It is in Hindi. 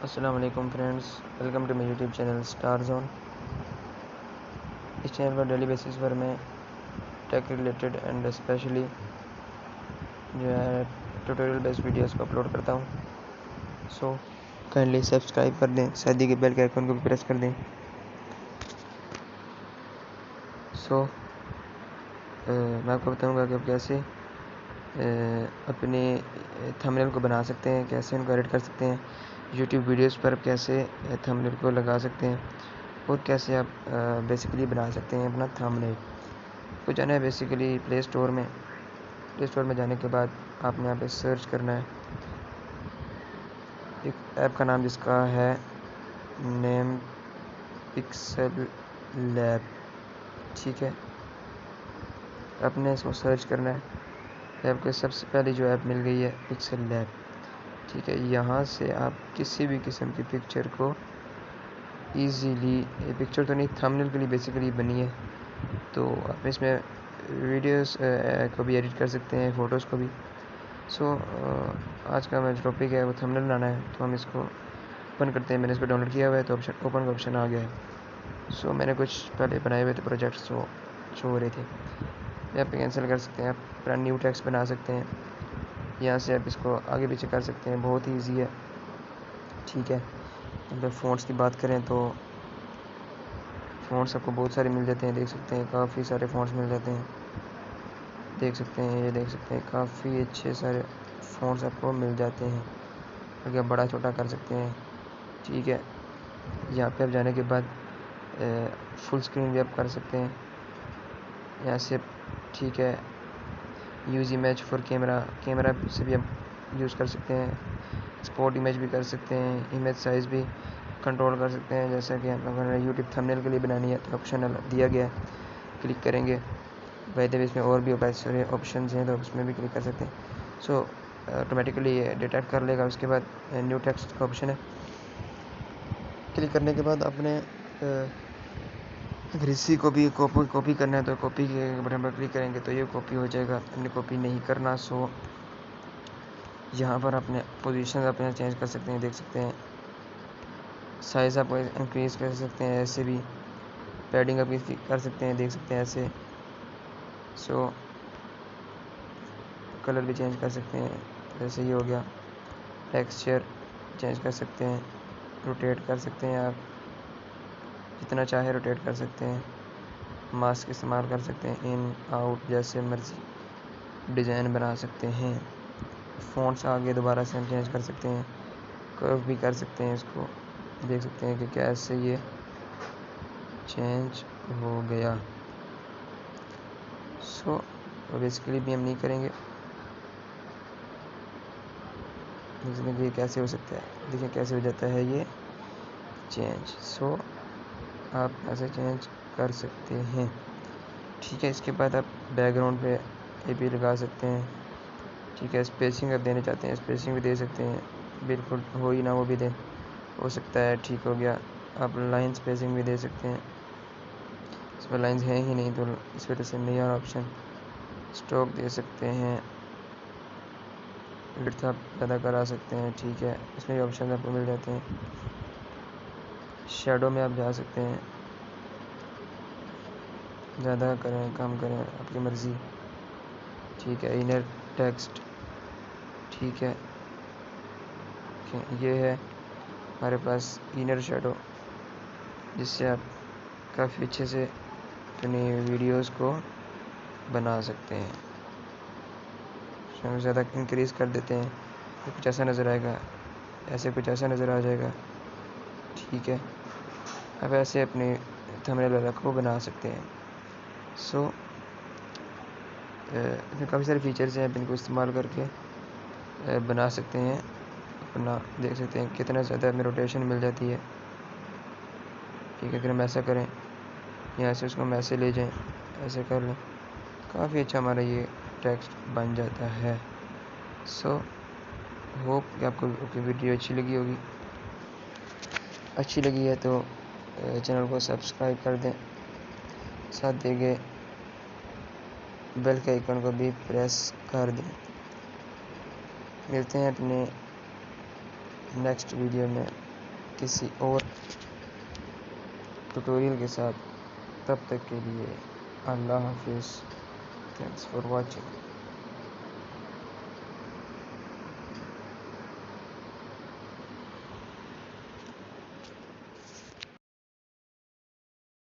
अस्सलाम वालेकुम friends, welcome to my YouTube channel star zone. इस चैनल पर डेली बेसिस पर मैं टेक रिलेटेड एंड स्पेशली जो है ट्यूटोरियल बेस्ड वीडियोस को अपलोड करता हूँ। सो काइंडली सब्सक्राइब कर दें, साथ ही के बेल के आइकन को भी प्रेस कर दें। सो मैं आपको बताऊँगा कि आप कैसे अपने थंबनेल को बना सकते हैं, कैसे उनको एडिट कर सकते हैं, यूट्यूब वीडियोस पर कैसे थंबनेल को लगा सकते हैं और कैसे आप बेसिकली बना सकते हैं अपना थंबनेल। तो जाना है बेसिकली प्ले स्टोर में जाने के बाद आपने यहाँ पे सर्च करना है एक ऐप का नाम जिसका है नेम पिक्सल लैब। ठीक है, आपने इसको सर्च करना है। आपको सबसे पहले जो ऐप मिल गई है पिक्सल लैब। ठीक है, यहाँ से आप किसी भी किस्म की पिक्चर को ईजीली, पिक्चर तो नहीं, थंबनेल के लिए बेसिकली बनी है, तो आप इसमें वीडियोस को भी एडिट कर सकते हैं, फ़ोटोज़ को भी। सो आज का मेरा टॉपिक है वो थंबनेल बनाना है, तो हम इसको ओपन करते हैं। मैंने इसको डाउनलोड किया हुआ है, तो ऑप्शन ओपन का ऑप्शन आ गया है। सो मैंने कुछ पहले बनाए हुए थे प्रोजेक्ट्स जो शो हो रहे थे, यहाँ पे कैंसिल कर सकते हैं। आप अपना न्यू टेक्स्ट बना सकते हैं, यहाँ से आप इसको आगे पीछे कर सकते हैं, बहुत ही ईजी है। ठीक है, अब फ़ॉन्ट्स की बात करें तो फ़ॉन्ट्स आपको बहुत सारे मिल जाते हैं, देख सकते हैं काफ़ी सारे फ़ॉन्ट्स मिल जाते हैं, देख सकते हैं, ये देख सकते हैं काफ़ी अच्छे सारे फ़ॉन्ट्स आपको मिल जाते हैं, क्योंकि आप बड़ा छोटा कर सकते हैं। ठीक है, यहाँ पे आप जाने के बाद फुल स्क्रीन भी आप कर सकते हैं यहाँ से। ठीक है, यूज़ इमेज फॉर कैमरा से भी आप यूज़ कर सकते हैं, एक्सपोर्ट इमेज भी कर सकते हैं, इमेज साइज़ भी कंट्रोल कर सकते हैं। जैसा कि आप अगर यूट्यूब थंबनेल के लिए बनानी है तो ऑप्शन दिया गया है, क्लिक करेंगे। वैसे इसमें और भी बहुत सारे ऑप्शन हैं, तो उसमें भी क्लिक कर सकते हैं। सो ऑटोमेटिकली ये डिटेक्ट कर लेगा। उसके बाद न्यू टेक्स्ट का ऑप्शन है, क्लिक करने के बाद आपने अगर इसी को भी कॉपी करना है तो कॉपी के बटन पर क्लिक करेंगे तो ये कॉपी हो जाएगा। अपने कॉपी नहीं करना, सो यहाँ पर अपने पोजीशन अपने चेंज कर सकते हैं, देख सकते हैं। साइज़ आप इंक्रीज़ कर सकते हैं, ऐसे भी पैडिंग आप कर सकते हैं, देख सकते हैं ऐसे। सो कलर भी चेंज कर सकते हैं, जैसे ये हो गया। टेक्सचर चेंज कर सकते हैं, रोटेट कर सकते हैं, आप जितना चाहे रोटेट कर सकते हैं। मास्क इस्तेमाल कर सकते हैं, इन आउट जैसे मर्जी डिज़ाइन बना सकते हैं। फ़ॉन्ट्स आगे दोबारा से हम चेंज कर सकते हैं, कर्व भी कर सकते हैं। इसको देख सकते हैं कि कैसे ये चेंज हो गया। सो बेसिकली भी हम नहीं करेंगे, देखिए कैसे हो सकता है, देखिए कैसे हो जाता है ये चेंज। सो आप ऐसे चेंज कर सकते हैं। ठीक है, इसके बाद आप बैकग्राउंड पे ये भी लगा सकते हैं। ठीक है, स्पेसिंग आप देना चाहते हैं, स्पेसिंग भी दे सकते हैं, बिल्कुल हो ही ना वो भी दे, हो सकता है। ठीक हो गया, आप लाइन स्पेसिंग भी दे सकते हैं, इसमें लाइंस हैं ही नहीं तो इस वजह से नहीं आ ऑप्शन। स्ट्रोक दे सकते हैं, विड्थ आप ज़्यादा करा सकते हैं। ठीक है, इसमें भी ऑप्शन आपको मिल जाते हैं। शैडो में आप जा सकते हैं, ज़्यादा करें कम करें आपकी मर्ज़ी। ठीक है, इनर टेक्स्ट। ठीक है, ये है हमारे पास इनर शैडो, जिससे आप काफ़ी अच्छे से अपनी वीडियोस को बना सकते हैं। हम ज़्यादा इंक्रीज़ कर देते हैं तो कुछ ऐसा नज़र आएगा, ऐसे कुछ ऐसा नज़र आ जाएगा। ठीक है, अब ऐसे अपने थंबनेल वगैरह को बना सकते हैं। सो इसमें काफ़ी सारे फीचर्स हैं, आप इनको इस्तेमाल करके बना सकते हैं अपना। देख सकते हैं कितना ज़्यादा हमें रोटेशन मिल जाती है। ठीक है, अगर हम ऐसा करें, यहाँ से उसको हम ऐसे ले जाएं, ऐसे कर लें, काफ़ी अच्छा हमारा ये टेक्स्ट बन जाता है। सो होप कि आपको वीडियो अच्छी लगी होगी। अच्छी लगी है तो चैनल को सब्सक्राइब कर दें, साथ देंगे बेल के आइकन को भी प्रेस कर दें। मिलते हैं अपने नेक्स्ट वीडियो में। किसी और ट्यूटोरियल के साथ। तब तक के लिए अल्लाह हाफिज़। Thanks for watching.